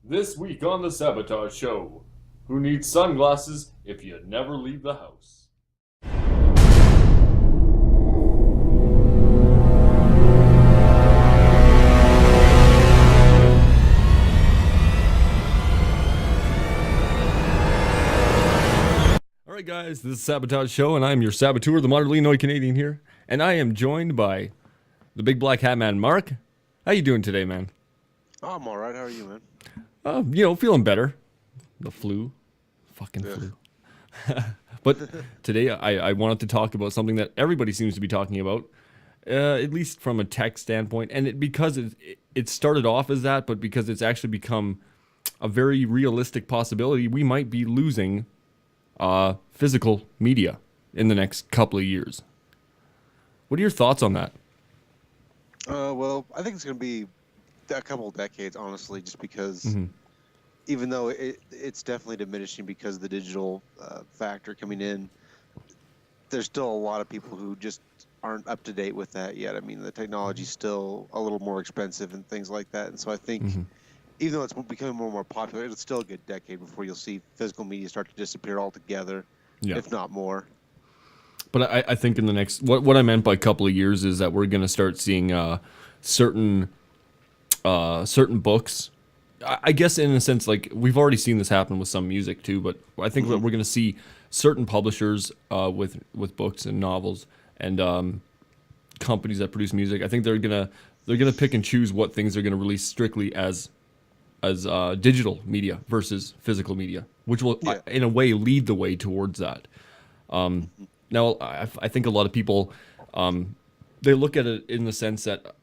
This week on the Sabotage Show, who needs sunglasses if you never leave the house? Alright guys, this is Sabotage Show, and I am your saboteur, the moderately annoyed Canadian here, and I am joined by the big black hat man, Mark. How you doing today, man? Oh, I'm alright. How are you, man? Feeling better. The flu. Fucking flu. But today I wanted to talk about something that everybody seems to be talking about, at least from a tech standpoint. And because it started off as that, but because it's actually become a very realistic possibility, we might be losing physical media in the next couple of years. What are your thoughts on that? Well, I think it's going to be a couple of decades, honestly, just because even though it's definitely diminishing because of the digital factor coming in, there's still a lot of people who just aren't up to date with that yet. I mean, the technology's still a little more expensive and things like that. And so I think even though it's becoming more and more popular, it's still a good decade before you'll see physical media start to disappear altogether, if not more. But I think in the next, what I meant by a couple of years is that we're going to start seeing certain books. I guess in a sense, like we've already seen this happen with some music too. But I think that we're going to see certain publishers with books and novels and companies that produce music. I think they're gonna pick and choose what things they're going to release strictly as digital media versus physical media, which will in a way lead the way towards that. Now, I think a lot of people, they look at it in the sense that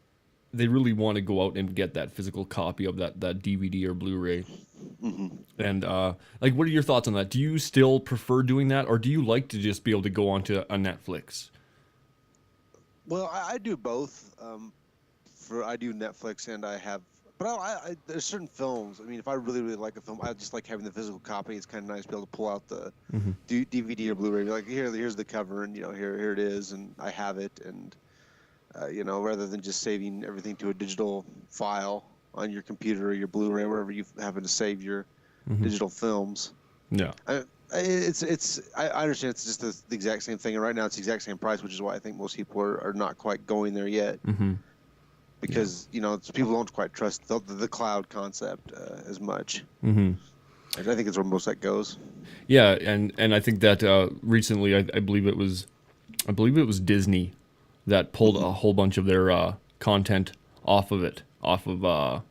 they really want to go out and get that physical copy of that DVD or Blu-ray. And, what are your thoughts on that? Do you still prefer doing that, or do you like to just be able to go onto a Netflix? Well, I do both. I do Netflix and I have... But there's certain films. I mean, if I really, really like a film, I just like having the physical copy. It's kind of nice to be able to pull out the DVD or Blu-ray. Be like, here's the cover, and here it is, and I have it, and rather than just saving everything to a digital file on your computer or your Blu-ray, or wherever you happen to save your digital films. Yeah, I understand it's just the exact same thing, and right now it's the exact same price, which is why I think most people are not quite going there yet. Because people don't quite trust the cloud concept as much. I think it's where most of that goes. Yeah, and I think that recently, I believe it was Disney that pulled a whole bunch of their content off of I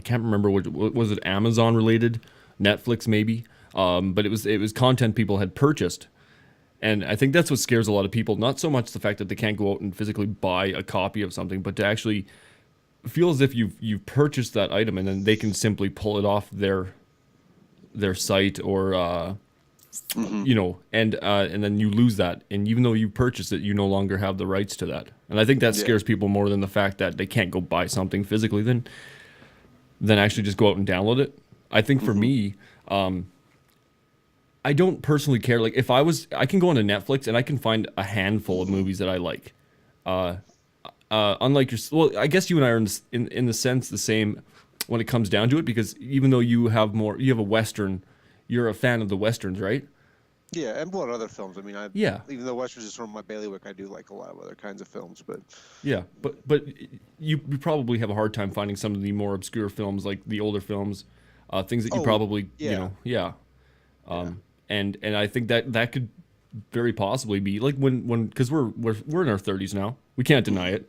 can't remember what was it, Amazon related, Netflix maybe, but it was content people had purchased. And I think that's what scares a lot of people. Not so much the fact that they can't go out and physically buy a copy of something, but to actually feel as if you've purchased that item and then they can simply pull it off their site or and then you lose that. And even though you purchased it, you no longer have the rights to that. And I think that scares people more than the fact that they can't go buy something physically than actually just go out and download it. I think for me, I don't personally care. Like if I can go onto Netflix and I can find a handful of movies that I like. Unlike I guess you and I are in the sense the same when it comes down to it, because even though you have a Western, you're a fan of the Westerns, right? Yeah, and what other films? I mean, even though Westerns is from my bailiwick, I do like a lot of other kinds of films, but but you probably have a hard time finding some of the more obscure films, like the older films, things that you probably And I think that could very possibly be like when because we're in our 30s now. We can't deny it.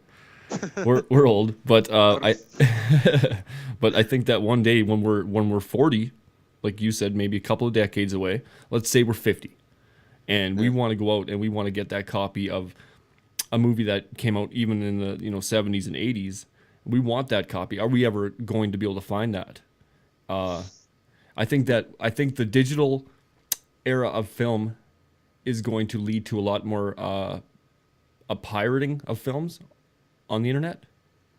We're old, but but I think that one day when we're 40, like you said, maybe a couple of decades away. Let's say we're 50, and we want to go out and we want to get that copy of a movie that came out even in the 70s and 80s. We want that copy. Are we ever going to be able to find that? I think the digital era of film is going to lead to a lot more a pirating of films on the internet.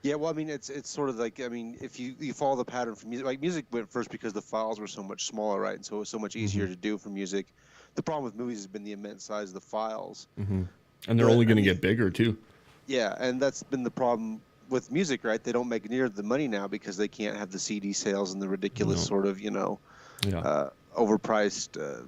Yeah, well, I mean, it's sort of like, I mean, if you follow the pattern from music, like music went first because the files were so much smaller, right? And so it was so much easier to do for music. The problem with movies has been the immense size of the files. And they're only going to get bigger too. Yeah, and that's been the problem with music, right? They don't make near the money now because they can't have the CD sales and the ridiculous sort of, overpriced,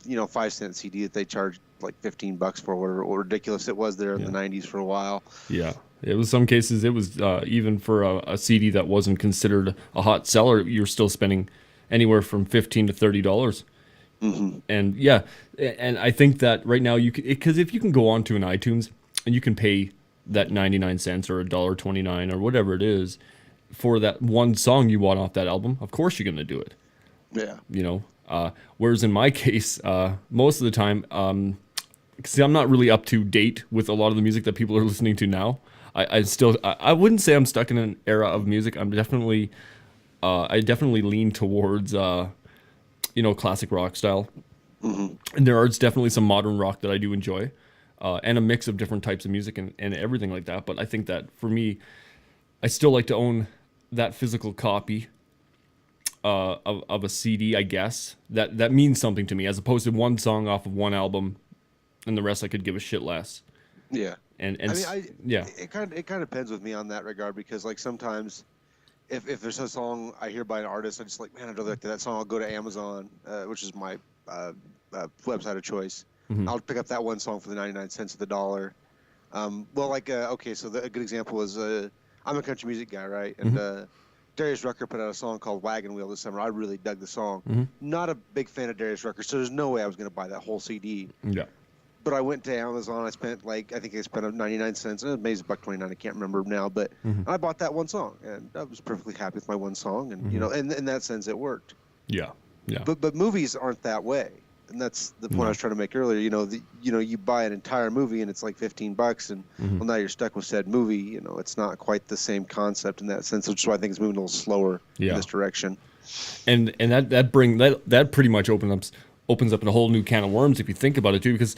5-cent CD that they charge like $15 for, or ridiculous it was there in the 90s for a while. Yeah. It was some cases, it was even for a CD that wasn't considered a hot seller, you're still spending anywhere from $15 to $30. Mm-hmm. And yeah, and I think that right now because if you can go on to an iTunes and you can pay that 99 cents or $1.29 or whatever it is for that one song you want off that album, of course you're going to do it. Yeah. Whereas in my case, most of the time, see, I'm not really up to date with a lot of the music that people are listening to now. I wouldn't say I'm stuck in an era of music. I definitely lean towards, classic rock style. Mm-hmm. And there is definitely some modern rock that I do enjoy, and a mix of different types of music and everything like that. But I think that for me, I still like to own that physical copy of a CD, I guess. That means something to me, as opposed to one song off of one album and the rest I could give a shit less. Yeah. And yeah, it kind of depends with me on that regard, because like sometimes if there's a song I hear by an artist, I just like, man, I really like that song. I'll go to Amazon, which is my website of choice. Mm-hmm. I'll pick up that one song for the 99 cents of the dollar. So a good example is I'm a country music guy, right? And Darius Rucker put out a song called Wagon Wheel this summer. I really dug the song. Mm-hmm. Not a big fan of Darius Rucker, so there's no way I was going to buy that whole CD. Yeah. But I went to Amazon. I spent I think I spent 99 cents. Maybe it's $1.29. I can't remember now. But I bought that one song, and I was perfectly happy with my one song. And and in that sense, it worked. Yeah. Yeah. But movies aren't that way, and that's the point I was trying to make earlier. You buy an entire movie and it's like $15, and well, now you're stuck with said movie. It's not quite the same concept in that sense, which is why I think it's moving a little slower in this direction. And that pretty much opens up a whole new can of worms if you think about it too, because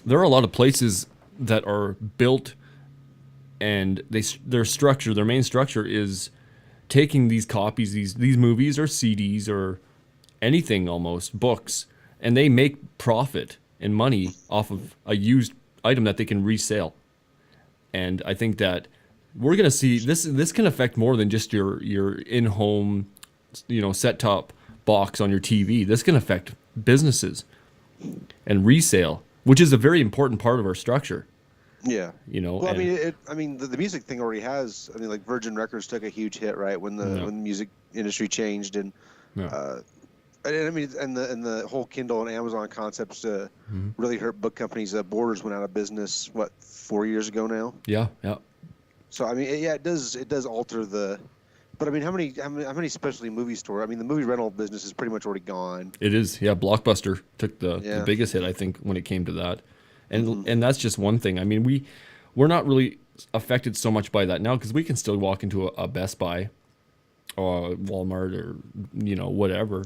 there are a lot of places that are built, and their main structure is taking these copies, these movies or CDs or anything, almost books, and they make profit and money off of a used item that they can resell. And I think that we're gonna see this can affect more than just your in-home, set-top box on your TV. This can affect businesses and resale, which is a very important part of our structure. Yeah. Well, and, the music thing already has. Like Virgin Records took a huge hit, right, when the music industry changed, and the whole Kindle and Amazon concepts really hurt book companies. Borders went out of business 4 years ago now. Yeah. So it does alter the. But how many specialty movie store? The movie rental business is pretty much already gone. It is, yeah. Blockbuster took the biggest hit, I think, when it came to that, and that's just one thing. We're not really affected so much by that now, because we can still walk into a Best Buy or Walmart or whatever,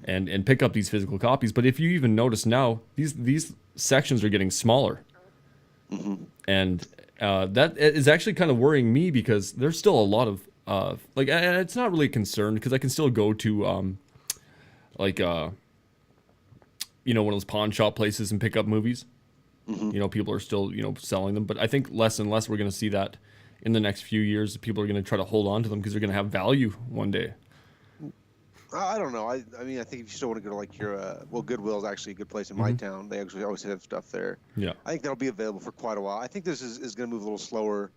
and pick up these physical copies. But if you even notice now, these sections are getting smaller, and that is actually kind of worrying me, because there's still a lot of it's not really concerned, because I can still go to one of those pawn shop places and pick up movies. People are still selling them, but I think less and less we're going to see that in the next few years. People are going to try to hold on to them because they're going to have value one day. I don't know. I think if you still want to go to your Goodwill is actually a good place in my town. They actually always have stuff there. Yeah, I think that'll be available for quite a while. I think this is going to move a little slower.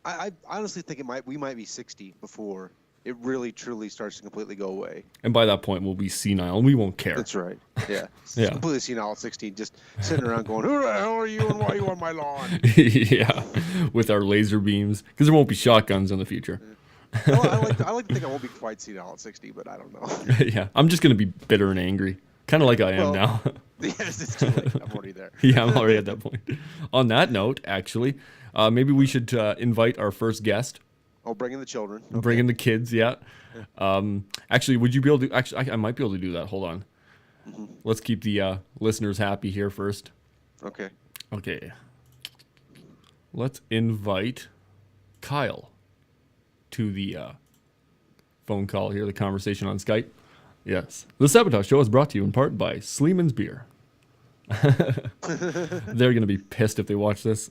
I honestly think we might be 60 before it really truly starts to completely go away. And by that point, we'll be senile and we won't care. That's right. Yeah. Yeah. Completely senile at 16, just sitting around going, "Who the hell are you and why are you on my lawn?" Yeah, with our laser beams, because there won't be shotguns in the future. Well, I like to think I won't be quite senile at 60, but I don't know. Yeah, I'm just gonna be bitter and angry, kind of like I am now. Yes, it's too late. I'm already there. Yeah, I'm already at that point. On that note, actually, maybe we should invite our first guest. Oh, bring in the children. Okay. Bring in the kids, yeah. Actually, would you be able to? Actually, I might be able to do that. Hold on. Let's keep the listeners happy here first. Okay. Okay. Let's invite Kyle to the phone call here, the conversation on Skype. Yes. The Sabotage Show is brought to you in part by Sleeman's Beer. They're going to be pissed if they watch this.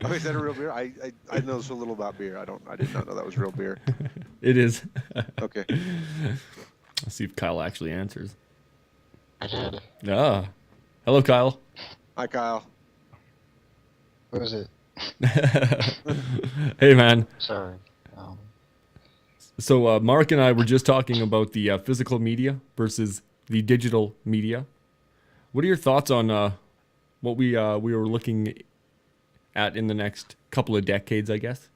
Oh, is that a real beer? I know so little about beer. I did not know that was real beer. It is. Okay. Let's see if Kyle actually answers. I did. Ah, hello, Kyle. Hi, Kyle. What was it? Hey, man. Sorry. Um, So Mark and I were just talking about the physical media versus the digital media. What are your thoughts on what we were looking at in the next couple of decades, I guess?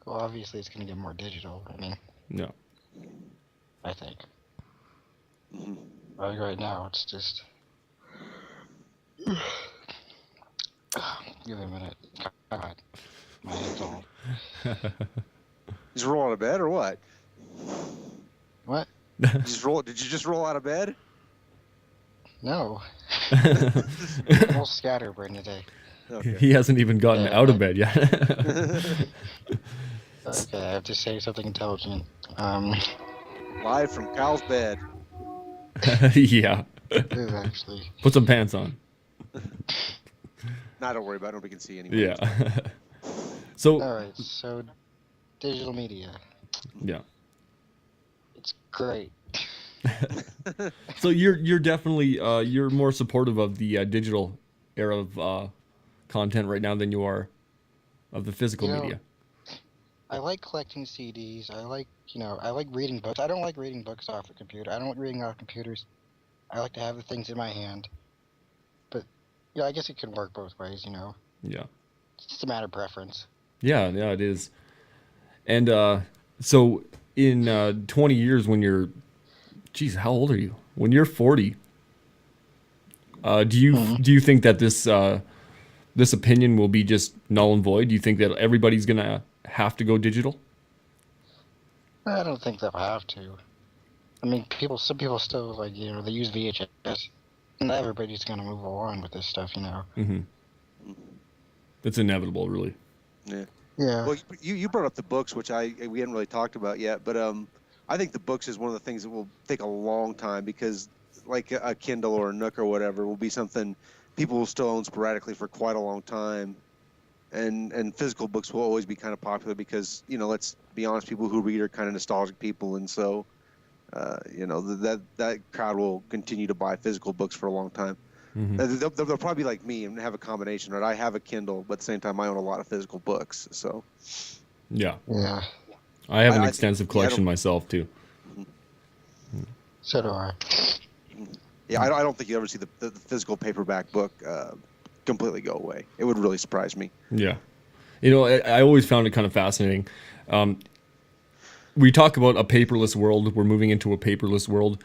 well, obviously, it's going to get more digital. I mean, No. I think. Mhm. Like right now, it's just. Give it a minute. God. My head's all. Just roll out of bed or what? What? Did you just roll out of bed? No. I'm all scatterbrained today. Okay. He hasn't even gotten Yeah, out of bed yet. Okay, I have to say something intelligent. Live from Kyle's bed. Yeah. It is actually. Put some pants on. Nah, don't worry about it. Nobody can see anyway. Yeah. So, Alright, so digital media. yeah. It's great. So you're definitely you're more supportive of the digital era of content right now than you are of the physical You know, media. I like collecting CDs. I like reading books. I don't like reading books off a computer. I don't like reading off computers. I like to have the things in my hand. But, I guess it can work both ways, Yeah. It's just a matter of preference. Yeah, it is. And so in 20 years when you're geez, how old are you? When you're 40, do you think that this opinion will be just null and void? Do you think that everybody's going to have to go digital? I don't think they'll have to. I mean, some people still, they use VHS. Not everybody's going to move along with this stuff, Mhm. It's inevitable, really. Yeah. Yeah. Well, you brought up the books, which we hadn't really talked about yet, but I think the books is one of the things that will take a long time because, like a Kindle or a Nook or whatever, will be something people will still own sporadically for quite a long time, and physical books will always be kind of popular because let's be honest, people who read are kind of nostalgic people, and so that crowd will continue to buy physical books for a long time. They'll probably be like me and have a combination, right? I have a Kindle, but at the same time, I own a lot of physical books. So, Yeah. Yeah. I have an I extensive think- yeah, I collection don't- myself, too. So do I. Yeah, I don't think you ever see the physical paperback book completely go away. It would really surprise me. Yeah. I always found it kind of fascinating. We talk about a paperless world. We're moving into a paperless world.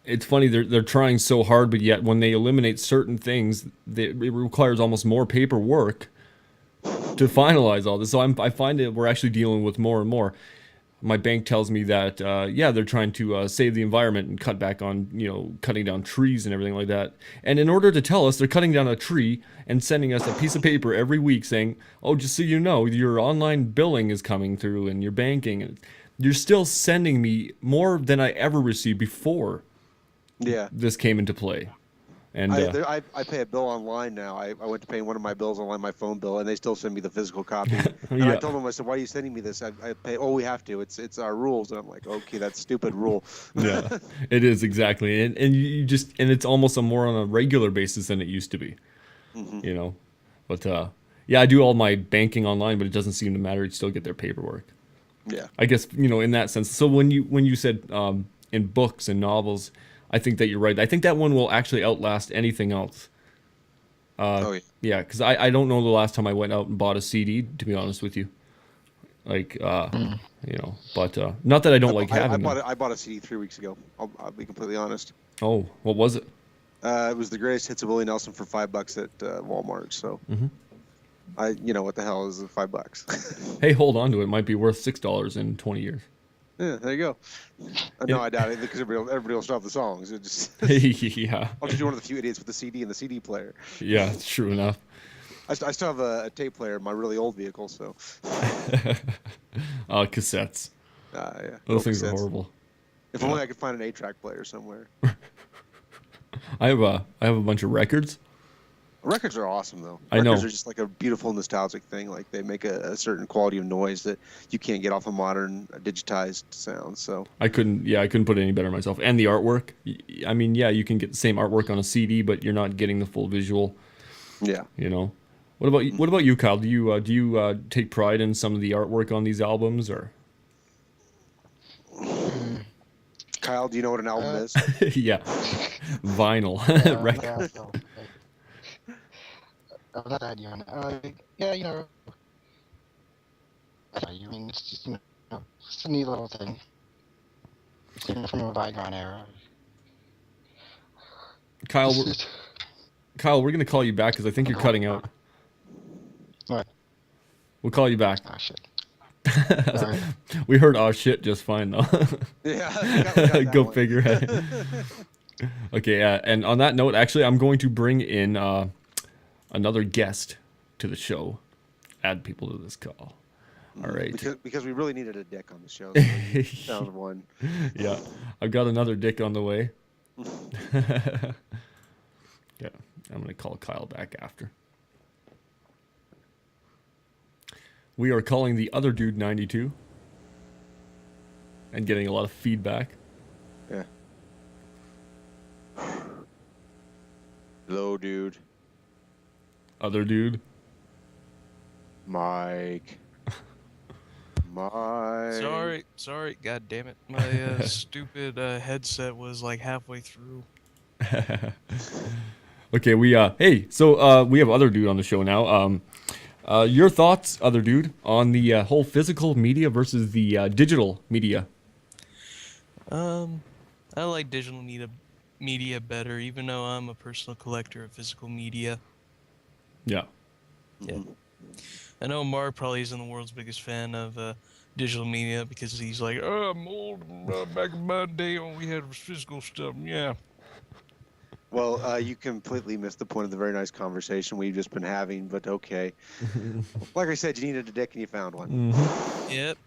It's funny, they're trying so hard, but yet when they eliminate certain things, it requires almost more paperwork to finalize all this. So I find that we're actually dealing with more and more. My bank tells me that, they're trying to save the environment and cut back on, cutting down trees and everything like that. And in order to tell us, they're cutting down a tree and sending us a piece of paper every week saying, oh, just so you know, your online billing is coming through and your banking. And you're still sending me more than I ever received before Yeah. this came into play. And I pay a bill online now. I went to pay one of my bills online, my phone bill, and they still send me the physical copy. And I Yeah. told them, I said, "Why are you sending me this?" I pay. Oh, we have to. It's our rules. And I'm like, okay, that's stupid rule. yeah, it is exactly. And you just, and it's almost more on a regular basis than it used to be, But yeah, I do all my banking online, but it doesn't seem to matter. You still get their paperwork. Yeah. I guess, in that sense. So when you said in books and novels, I think that you're right. I think that one will actually outlast anything else. Oh yeah. Yeah, because I don't know the last time I went out and bought a CD, to be honest with you. Like, but not that I don't like having them. I bought a CD 3 weeks ago. I'll be completely honest. Oh, what was it? It was the greatest hits of Willie Nelson for $5 at Walmart. So, what the hell is $5? Hey, hold on to it. It might be worth $6 in 20 years. Yeah, there you go. No, I doubt it because everybody will stop the songs. It just Yeah. I'll just be one of the few idiots with the CD and the CD player. Yeah, it's true enough. I still have a tape player in my really old vehicle, so. Cassettes. Yeah. Those things cassettes. are horrible. If only I could find an 8-track player somewhere. I have a bunch of records. Records are awesome, though. I know. Records are just like a beautiful nostalgic thing. Like they make a certain quality of noise that you can't get off a modern digitized sound. So I couldn't put it any better myself. And the artwork. I mean, yeah, you can get the same artwork on a CD, but you're not getting the full visual. yeah. You know. What about you, Kyle? Do you take pride in some of the artwork on these albums, or? Kyle, do you know what an album is? Yeah, vinyl record. Yeah, so, I'm not that young. Yeah, I mean, it's just, it's a neat little thing. It's from a bygone era. Kyle, we're gonna call you back because I think you're cutting out. What? We'll call you back. Oh, shit. We heard "oh shit" just fine though. Yeah, we got that Go one. figure. Okay, and on that note, actually, I'm going to bring in another guest to the show. Add people to this call. All right. Because we really needed a dick on the show. So we found one. Yeah, I've got another dick on the way. Yeah, I'm gonna call Kyle back after. We are calling the other dude 92 and getting a lot of feedback. Yeah. Hello, dude. Other dude. Mike. Mike. Sorry, god damn it. My stupid headset was like halfway through. Okay, we we have other dude on the show now. Your thoughts, other dude, on the whole physical media versus the digital media? I like digital media better, even though I'm a personal collector of physical media. Yeah. Yeah. I know Mark probably isn't the world's biggest fan of digital media because he's like, oh, I'm old. Back in my day when we had physical stuff. Yeah. Well, you completely missed the point of the very nice conversation we've just been having, but okay. Like I said, you needed a dick and you found one. Mm-hmm. Yep.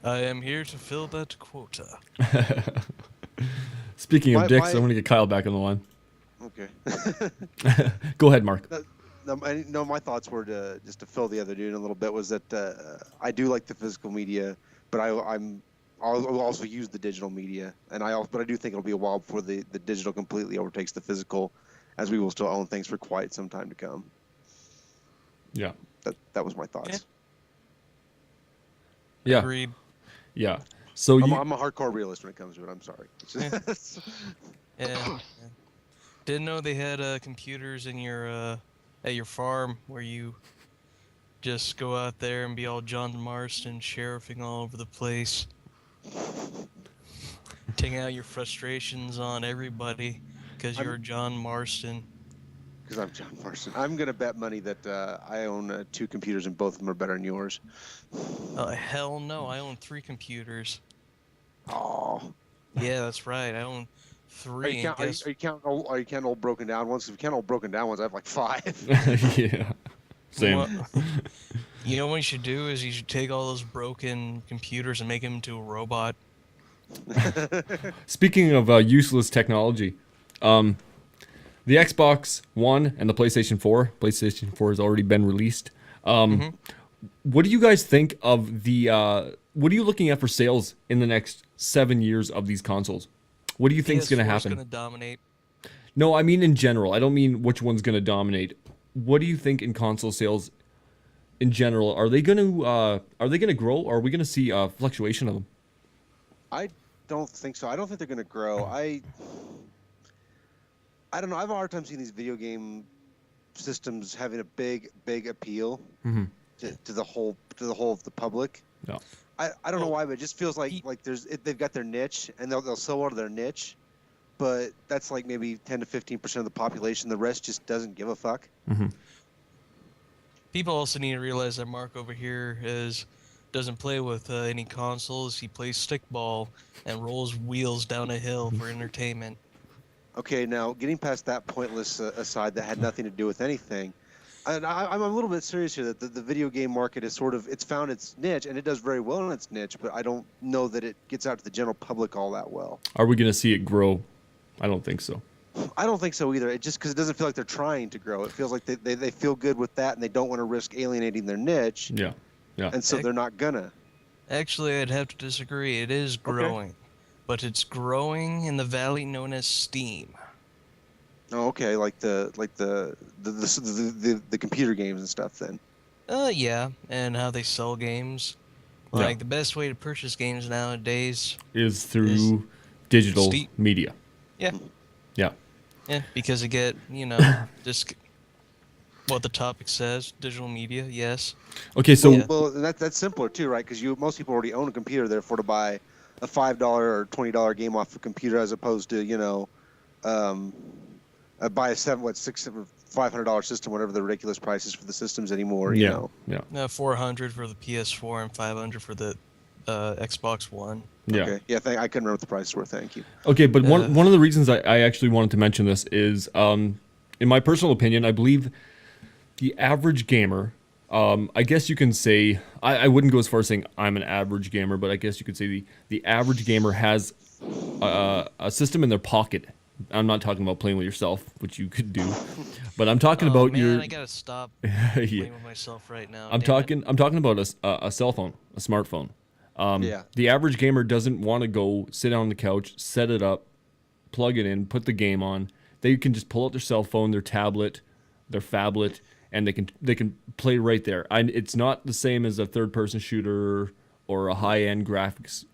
I am here to fill that quota. Speaking of dicks, I'm going to get Kyle back on the line. Okay. Go ahead, Mark. No, my thoughts were just to fill the other dude a little bit was that I do like the physical media, but I'll also use the digital media, but I do think it'll be a while before the digital completely overtakes the physical, as we will still own things for quite some time to come. Yeah. That was my thoughts. Yeah. Agreed. Yeah. So I'm a hardcore realist when it comes to it. I'm sorry. Yeah. Didn't know they had computers in your at your farm where you just go out there and be all John Marston sheriffing all over the place. Taking out your frustrations on everybody because you're John Marston. Because I'm John Marston. I'm going to bet money that I own 2 computers and both of them are better than yours. Hell no, I own 3 computers. Oh. Yeah, that's right. I own 3. Are you counting old broken down ones? If you count old broken down ones, I have like 5. Yeah. Same. Well, you know what you should do is you should take all those broken computers and make them into a robot. Speaking of useless technology, the Xbox One and the PlayStation 4. PlayStation 4 has already been released. What do you guys think of the? What are you looking at for sales in the next 7 years of these consoles? What do you think is going to happen? Going to dominate. No, I mean in general. I don't mean which one's going to dominate. What do you think in console sales in general? Are they going to grow, or are we going to see a fluctuation of them? I don't think so. I don't think they're going to grow. I don't know. I have a hard time seeing these video game systems having a big appeal to the whole of the public. No. I don't know why, but it just feels like they've got their niche and they'll sell out of their niche, but that's like maybe 10 to 15% of the population. The rest just doesn't give a fuck. Mm-hmm. People also need to realize that Mark over here doesn't play with any consoles. He plays stickball and rolls wheels down a hill for entertainment. Okay, now getting past that pointless aside that had nothing to do with anything, and I'm a little bit serious here that the video game market is it's found its niche and it does very well in its niche, but I don't know that it gets out to the general public all that well. Are we going to see it grow? I don't think so. I don't think so either. It just because it doesn't feel like they're trying to grow. It feels like they feel good with that, and they don't want to risk alienating their niche. Yeah. Yeah. And so they're not gonna. Actually, I'd have to disagree. It is growing, but it's growing in the valley known as Steam. Oh, okay, like the computer games and stuff. Then. Yeah, and how they sell games. Like the best way to purchase games nowadays is through digital Steam. media. Yeah. Yeah. Yeah, because you get, just what the topic says, digital media, yes. Okay, so well, that's simpler too, right? Because most people already own a computer, therefore to buy a $5 or $20 game off a computer as opposed to buy a $500 system, whatever the ridiculous prices for the systems anymore. You know. Yeah. $400 for the PS4 and $500 for the Xbox One. Yeah. Okay. Yeah. I couldn't remember what the prices were. Thank you. Okay, but one of the reasons I actually wanted to mention this is, in my personal opinion, I believe the average gamer, I guess you can say, I wouldn't go as far as saying I'm an average gamer, but I guess you could say the average gamer has a system in their pocket. I'm not talking about playing with yourself, which you could do, but I'm talking about I gotta stop playing with myself right now. I'm talking about a cell phone, a smartphone. The average gamer doesn't want to go sit down on the couch, set it up, plug it in, put the game on. They can just pull out their cell phone, their tablet, their phablet, and they can play right there. It's not the same as a third-person shooter or a high-end graphics,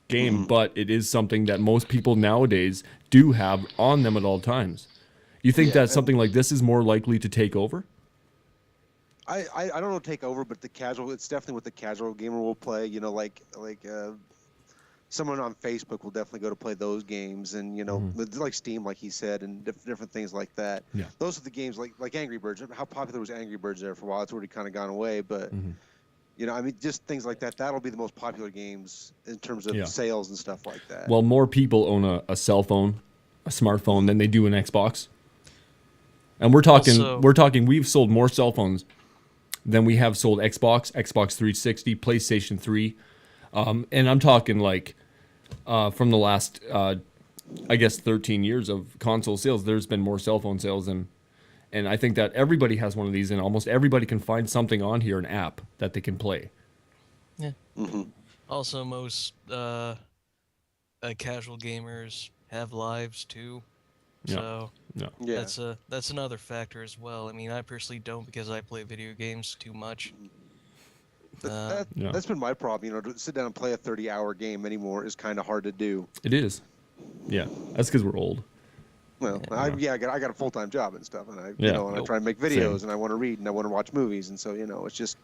game, but it is something that most people nowadays do have on them at all times. You think that something like this is more likely to take over? I don't know take over, but it's definitely what the casual gamer will play. Someone on Facebook will definitely go to play those games, and like Steam, like he said, and different things like that. Yeah. Those are the games like Angry Birds. How popular was Angry Birds there for a while? It's already kind of gone away, but just things like that. That'll be the most popular games in terms of sales and stuff like that. Well, more people own a cell phone, a smartphone, than they do an Xbox. And we're talking. We've sold more cell phones than we have sold Xbox 360, PlayStation 3, and I'm talking like from the last, 13 years of console sales. There's been more cell phone sales and I think that everybody has one of these, and almost everybody can find something on here, an app that they can play. Yeah. Also, most casual gamers have lives too. So that's another factor as well. I mean, I personally don't because I play video games too much. That's been my problem. To sit down and play a 30-hour game anymore is kind of hard to do. It is. Yeah, that's because we're old. Well, I got a full-time job and stuff, and I try and make videos, and I want to read, and I want to watch movies, and so it's just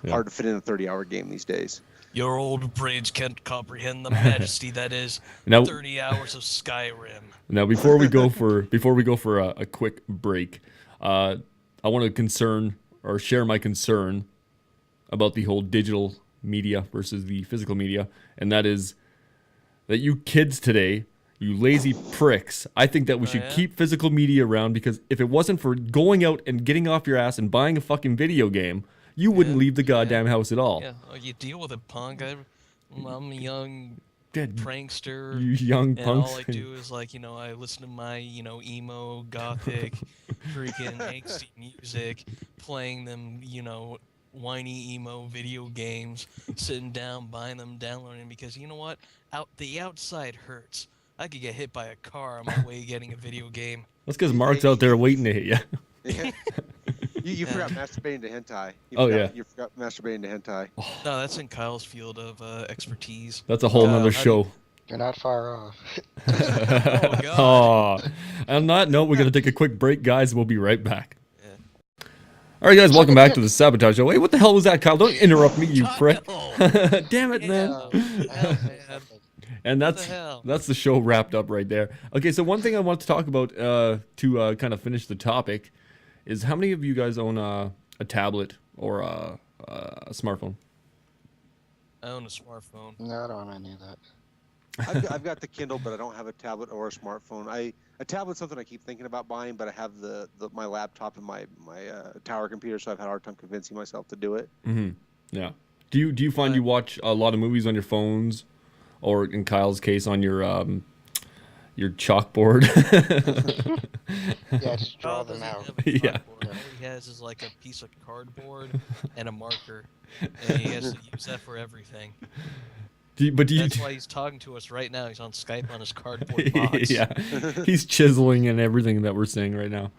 hard to fit in a 30-hour game these days. Your old brains can't comprehend the majesty that is 30 hours of Skyrim. Now, before we go for a quick break, I want to share my concern about the whole digital media versus the physical media, and that is that you kids today, you lazy pricks, I think that we should keep physical media around, because if it wasn't for going out and getting off your ass and buying a fucking video game, you wouldn't leave the goddamn house at all. Yeah, you deal with it, punk. I'm a young prankster. You young and punks. all I do is I listen to my emo gothic freaking angsty music, playing them whiny emo video games, sitting down, buying them, downloading, because you know what? The outside hurts. I could get hit by a car on my way getting a video game. That's because Mark's out there waiting to hit you. Yeah. You forgot masturbating to hentai. You forgot masturbating to hentai. No, that's in Kyle's field of expertise. That's a whole nother show. You're not far off. Oh, God. On that note, we're going to take a quick break, guys, and we'll be right back. All right, guys, welcome back to the Sabotage Show. Wait, what the hell was that, Kyle? Don't interrupt me, you prick. Damn it, man. And that's the show wrapped up right there. Okay, so one thing I want to talk about to kind of finish the topic is how many of you guys own a tablet or a smartphone? I own a smartphone. No, I don't own any of that. I've got the Kindle, but I don't have a tablet or a smartphone. A tablet's something I keep thinking about buying, but I have my laptop and my tower computer, so I've had a hard time convincing myself to do it. Mm-hmm. Yeah. Do you find you watch a lot of movies on your phones, or in Kyle's case on your your chalkboard. Yeah, just draw Kyle them doesn't out. have a Yeah. chalkboard. All he has is like a piece of cardboard and a marker, and he has to use that for everything. Do you- That's why he's talking to us right now. He's on Skype on his cardboard box. yeah, he's chiseling and everything that we're saying right now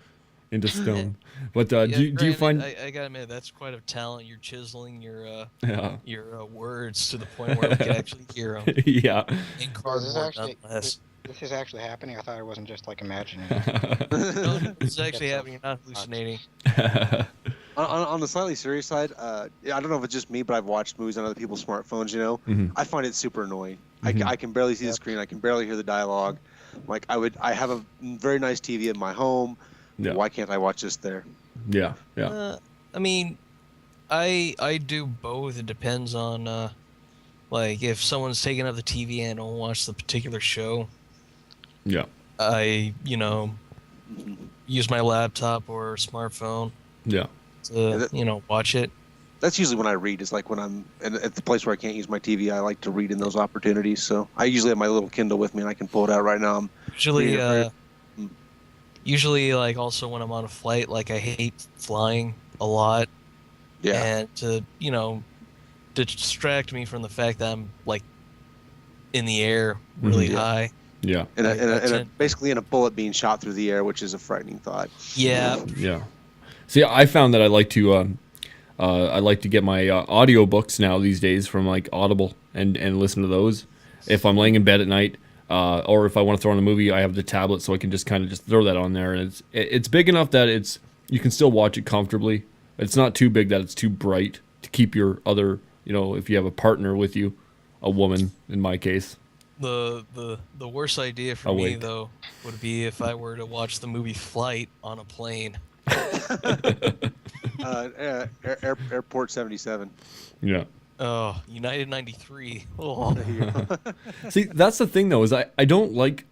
into stone. But Yeah, do you granted, find? I gotta admit, that's quite a talent. You're chiseling Yeah, your words to the point where we can actually hear them yeah. in Well, this is cardboard, actually nonetheless. this is actually happening. I thought it wasn't just like imagining. No, this is actually Gets happening. You're not hallucinating. On the slightly serious side, I don't know if it's just me, but I've watched movies on other people's smartphones. Mhm. I find it super annoying. Mhm. I can barely see the Yep. screen. I can barely hear the dialogue. Like I have a very nice TV in my home. Yeah. Why can't I watch this there? Yeah, yeah, I mean, I do both. It depends on like if someone's taking up the TV and I don't watch the particular show, yeah, I use my laptop or smartphone yeah. to watch it. That's usually when I read. Is like when I'm at the place where I can't use my TV. I like to read in those opportunities. So I usually have my little Kindle with me, and I can pull it out right now. I'm Usually, reading it. usually like also when I'm on a flight, like I hate flying a lot, Yeah. and to distract me from the fact that I'm like in the air really Mhm. high. Yeah, Basically in a bullet being shot through the air, which is a frightening thought. Yeah, yeah. See, I found that I like to get my audiobooks now these days from like Audible and listen to those if I'm laying in bed at night, or if I want to throw on a movie, I have the tablet so I can just kind of just throw that on there, and it's big enough that you can still watch it comfortably. It's not too big that it's too bright to keep your other, if you have a partner with you, a woman in my case. the worst idea for me Awake. though would be if I were to watch the movie Flight on a plane. Airport 77. Yeah. Oh, United 93. Oh. See, that's the thing though, is I don't like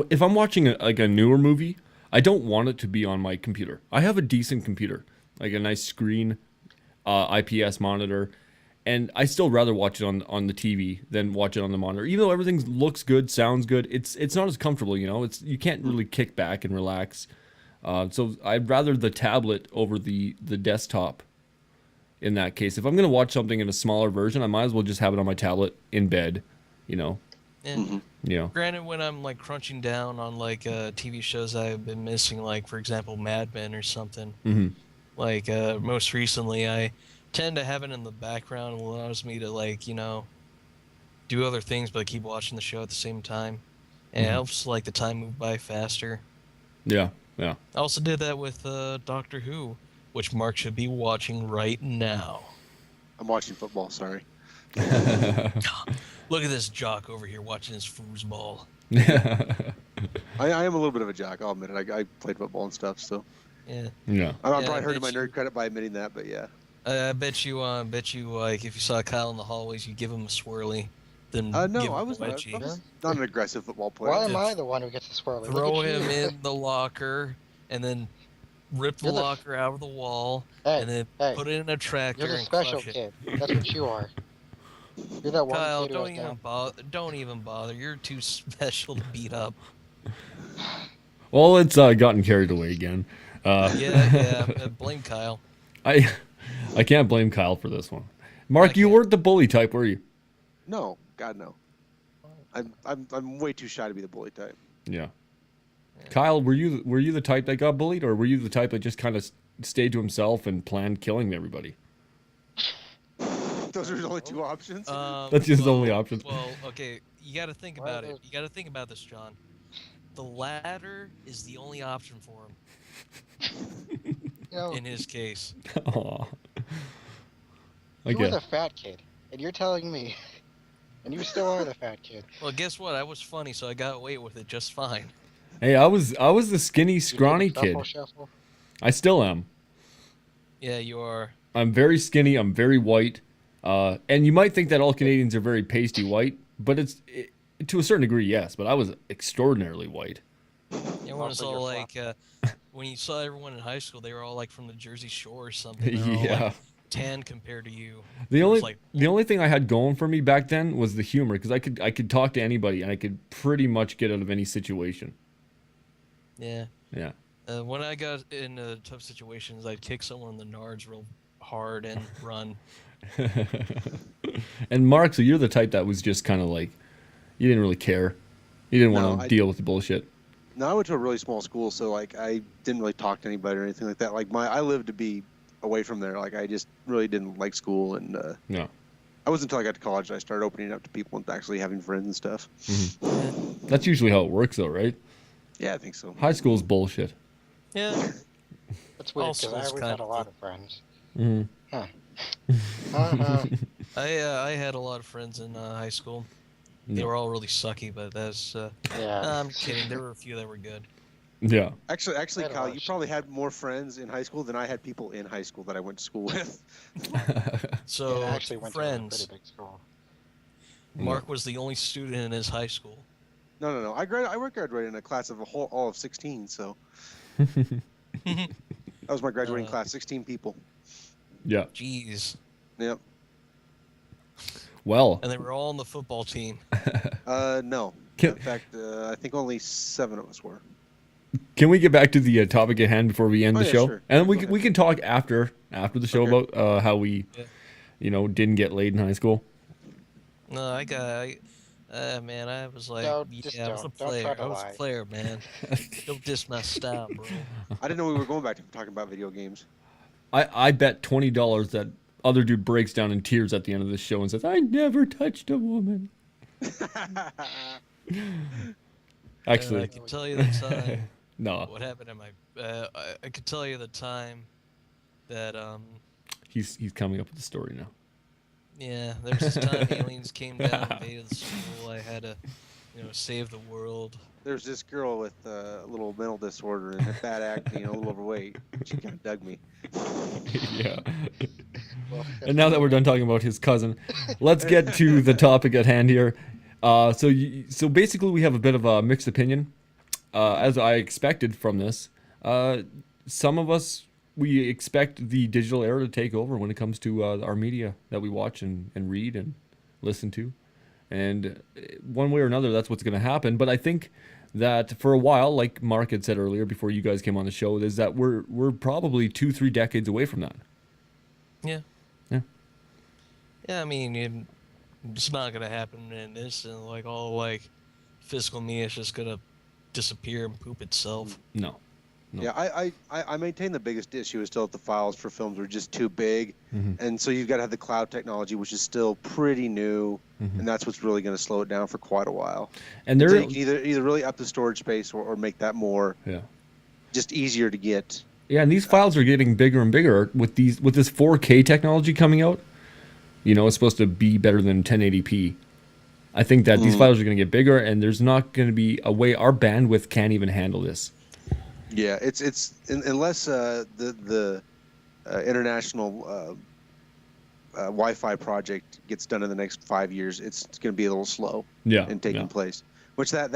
if I'm watching a newer movie, I don't want it to be on my computer. I have a decent computer, like a nice screen, IPS monitor, and I still rather watch it on the TV than watch it on the monitor. Even though everything looks good, sounds good, it's not as comfortable. You can't really kick back and relax. So I'd rather the tablet over the desktop. In that case, if I'm gonna watch something in a smaller version, I might as well just have it on my tablet in bed. And Yeah. granted, when I'm like crunching down on like TV shows I've been missing, like for example Mad Men or something, Mm-hmm. like most recently, I tend to have it in the background. It allows me to like do other things, but keep watching the show at the same time, and it Mhm. helps like the time move by faster. Yeah. Yeah. I also did that with Doctor Who, which Mark should be watching right now. I'm watching football. Sorry. Look at this jock over here watching his foosball. I am a little bit of a jock. I'll admit it. I played football and stuff. So Yeah, Yeah. I'm Yeah, I probably hurting bet my you- nerd credit by admitting that. But yeah. I bet you like if you saw Kyle in the hallways, you'd give him a swirly, then No, give him I a was not. wedgie. I was not an aggressive football player. Why am I the one who gets the swirly? Look Throw at him you. in the locker, and then rip the You're the- locker out of the wall, Hey, and then hey, put it in a tractor You're the and special crush it. kid. That's what you are. You're that one Kyle, kid who don't goes even down. bother. Don't even bother. You're too special to beat up. Well, it's gotten carried away again. Yeah. Blame Kyle. I can't blame Kyle for this one. Mark, you can't. weren't the bully type, were you? No, God no. I'm way too shy to be the bully type. Yeah. Kyle, were you the type that got bullied, or were you the type that just kind of stayed to himself and planned killing everybody? Those are the only two options. That's his only option. Well, okay, you got to think Well, about it. there's- You got to think about this, John. The latter is the only option for him You know, in his case. Aw. you were Okay. the fat kid, and you're telling me, and you still are the fat kid. Well, guess what? I was funny, so I got away with it just fine. Hey, I was the skinny, You did scrawny the kid. shuffle, shuffle. I still am. Yeah, you are. I'm very skinny. I'm very white. And you might think that all Canadians are very pasty white, but to a certain degree, yes. But I was extraordinarily white. Everyone was Also, all you're like, when you saw everyone in high school, they were all like from the Jersey Shore or something. They're all, Yeah. like, tan compared to you. The It was only thing I had going for me back then was the humor, because I could talk to anybody and I could pretty much get out of any situation. yeah. Yeah. When I got in tough situations, I'd kick someone in the nards real hard and run. And Mark, so you're the type that was just kind of like, you didn't really care. You didn't want to deal with the bullshit. No, I went to a really small school, so like I didn't really talk to anybody or anything like that. Like I lived to be away from there. Like I just really didn't like school, and No. I wasn't until I got to college that I started opening up to people and actually having friends and stuff. That's usually how it works, though, right? Yeah, I think so. High school's bullshit. Yeah. That's weird because Also, I it's always kind had a of lot of friends. Mm-hmm. Huh. Uh-huh. I had a lot of friends in high school. They No. were all really sucky, but that's Yeah. I'm kidding. There were a few that were good. Yeah. Actually, I had a Kyle, lot you of probably had more friends in high school than I had people in high school that I went to school with. So Yeah, I actually went to a friends. pretty big school. Mark was the only student in his high school. No. I graduated in a class of all of 16, so that was my graduating class, 16 people. Yeah. Jeez. Yep. Well, And they were all on the football team. No. Can- In fact, I think only 7 of us were. can we get back to the topic at hand before we end Oh, the yeah, show? sure. And then Go ahead. we can talk after the show Okay. about how we, Yeah. didn't get laid in high school. No, man, I was like, No, just yeah, I was a don't try player. to I was a lie. player, man. Don't diss my style, bro. I didn't know we were going back to talking about video games. I bet $20 that other dude breaks down in tears at the end of the show and says, "I never touched a woman." Actually, I can tell you the time. no, What happened in my? I could tell you the time that he's coming up with the story now. yeah, there was this time aliens came down, invaded the school. I had to, save the world. There's this girl with a little mental disorder and a bad acne and a little overweight. She kind of dug me. Yeah. Well, And now that we're done talking about his cousin, let's get to the topic at hand here. So basically, we have a bit of a mixed opinion, as I expected from this. Some of us, we expect the digital era to take over when it comes to our media that we watch and read and listen to. And one way or another, that's what's going to happen. But I think that for a while, like Mark had said earlier before you guys came on the show, is that we're probably 2-3 decades away from that. Yeah. Yeah. Yeah, I mean, it's not gonna happen in an instant. Like all physical media is just gonna disappear and poop itself. No. Yeah, I maintain the biggest issue is still that the files for films are just too big, and so you've got to have the cloud technology, which is still pretty new, and that's what's really going to slow it down for quite a while. And So there, you can either really up the storage space or make that more just easier to get. Yeah, and these files are getting bigger and bigger with this 4K technology coming out. It's supposed to be better than 1080p. I think that these files are going to get bigger, and there's not going to be a way our bandwidth can't even handle this. Yeah, it's unless the international Wi-Fi project gets done in the next 5 years, it's going to be a little slow in taking place. Which that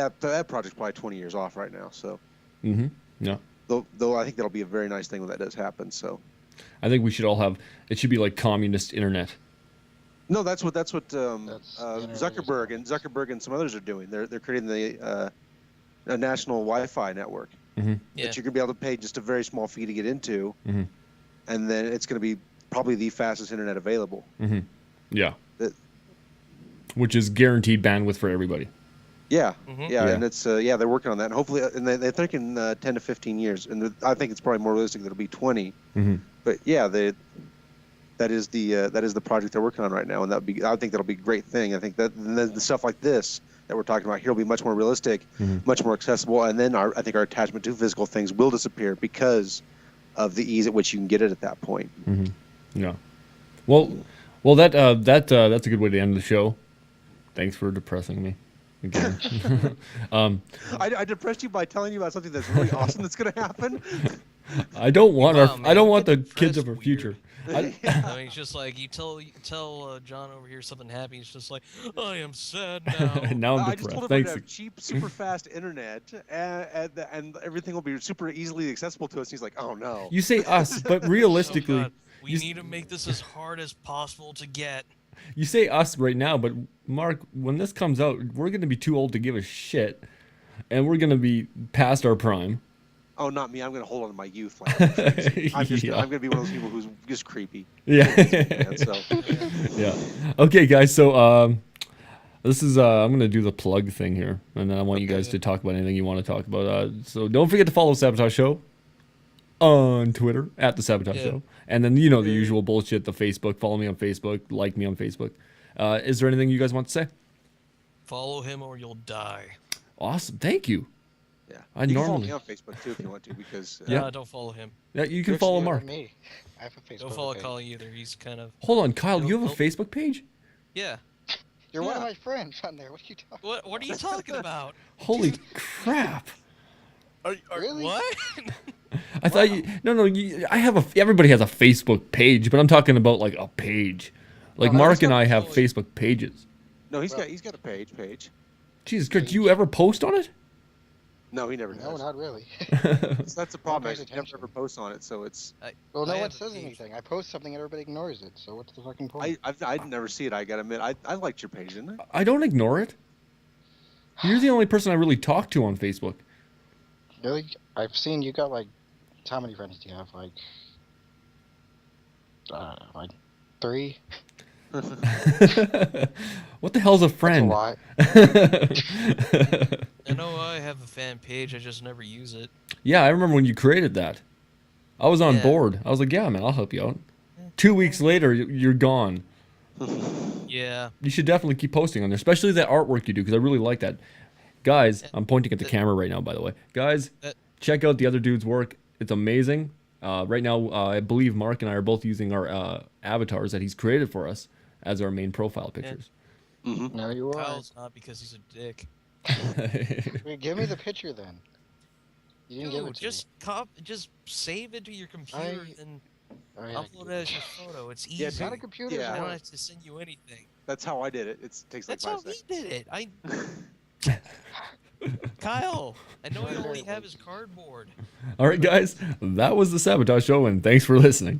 project's probably 20 years off right now. So, Yeah. though I think that'll be a very nice thing when that does happen. So, I think we should all have. It should be like communist internet. no, that's what internet Zuckerberg and some others are doing. They're creating a national Wi-Fi network. Yeah. That you're going to be able to pay just a very small fee to get into, and then it's going to be probably the fastest internet available. Yeah. That- Which is guaranteed bandwidth for everybody. Yeah, Mhm. yeah, Yeah. and it's they're working on that, and hopefully, and they're thinking 10 to 15 years, and I think it's probably more realistic that it'll be 20. But yeah, that is the project they're working on right now, and I think that'll be a great thing. I think that and then the stuff like this that we're talking about here will be much more realistic, much more accessible, and then I think our attachment to physical things will disappear because of the ease at which you can get it at that point. Yeah. Well, that's a good way to end the show. Thanks for depressing me again. I depressed you by telling you about something that's really awesome that's going to happen. I don't want Wow, I man, don't you want get the kids of depressed our weird. future. I mean, it's just like you tell John over here something happy. He's just like, I am sad now. Now I'm I just told depressed. him to Thanks. have cheap, super fast internet, and everything will be super easily accessible to us. He's like, oh no. You say us, but realistically, God. We need to make this as hard as possible to get. You say us right now, but Mark, when this comes out, we're gonna be too old to give a shit, and we're gonna be past our prime. Oh, not me. I'm gonna hold on to my youth. Like I'm crazy. Yeah. I'm gonna be one of those people who's just creepy. Yeah. And so, Yeah. Okay, guys. So this is I'm gonna do the plug thing here, and then I want you guys to talk about anything you want to talk about. So don't forget to follow Sabotage Show on Twitter at the Sabotage Show, and then you know the usual bullshit. The Facebook. Follow me on Facebook. Like me on Facebook. Is there anything you guys want to say? Follow him or you'll die. Awesome. Thank you. yeah. I You can follow normally- me on Facebook too if you want to, because Yeah. Don't follow him. Yeah, you can Good follow for Mark. Me. I have a Facebook. Don't follow page. Kyle either. He's kind of. Hold on, Kyle. You have a Nope. Facebook page? Yeah. You're one of Yeah. my friends on there. What are you talking? What are you talking about? Holy crap! Really? What? I thought you. No. I have a. Everybody has a Facebook page, but I'm talking about like a page. Like Well, Mark that's and not I have really- Facebook pages. no, he's Well- got a page. Jesus Christ, do you ever post on it? No, he never does. No, not really. That's the problem. pays He never attention. ever posts on it, so it's. Well, no I one have a says page. anything. I post something and everybody ignores it. So what's the fucking point? I never see it. I gotta admit, I liked your page, didn't I? I don't ignore it. You're the only person I really talk to on Facebook. Really? I've seen you got like, how many friends do you have? Like 3? What the hell's a That's a friend? lot. I know I have a fan page. I just never use it. Yeah, I remember when you created that. I was on Yeah. board. I was like, yeah, man, I'll help you out. 2 weeks later, you're gone. Yeah. You should definitely keep posting on there, especially that artwork you do, because I really like that. Guys, I'm pointing at the camera right now, by the way. Guys, check out the other dude's work. It's amazing. Right now, I believe Mark and I are both using our avatars that he's created for us as our main profile pictures. No, you are. Kyle's not because he's a dick. Wait, give me the picture then. You didn't give Dude, it to just save it to your computer I- and me. Oh, yeah, upload it as your photo. It's easy. Yeah, It's not a computer. Yeah. I don't Yeah. have to send you anything. That's how I did it. It takes like That's how 5 he seconds. did it. Kyle, I know I only have his cardboard. All right, guys, that was the Sabotage Show, and thanks for listening.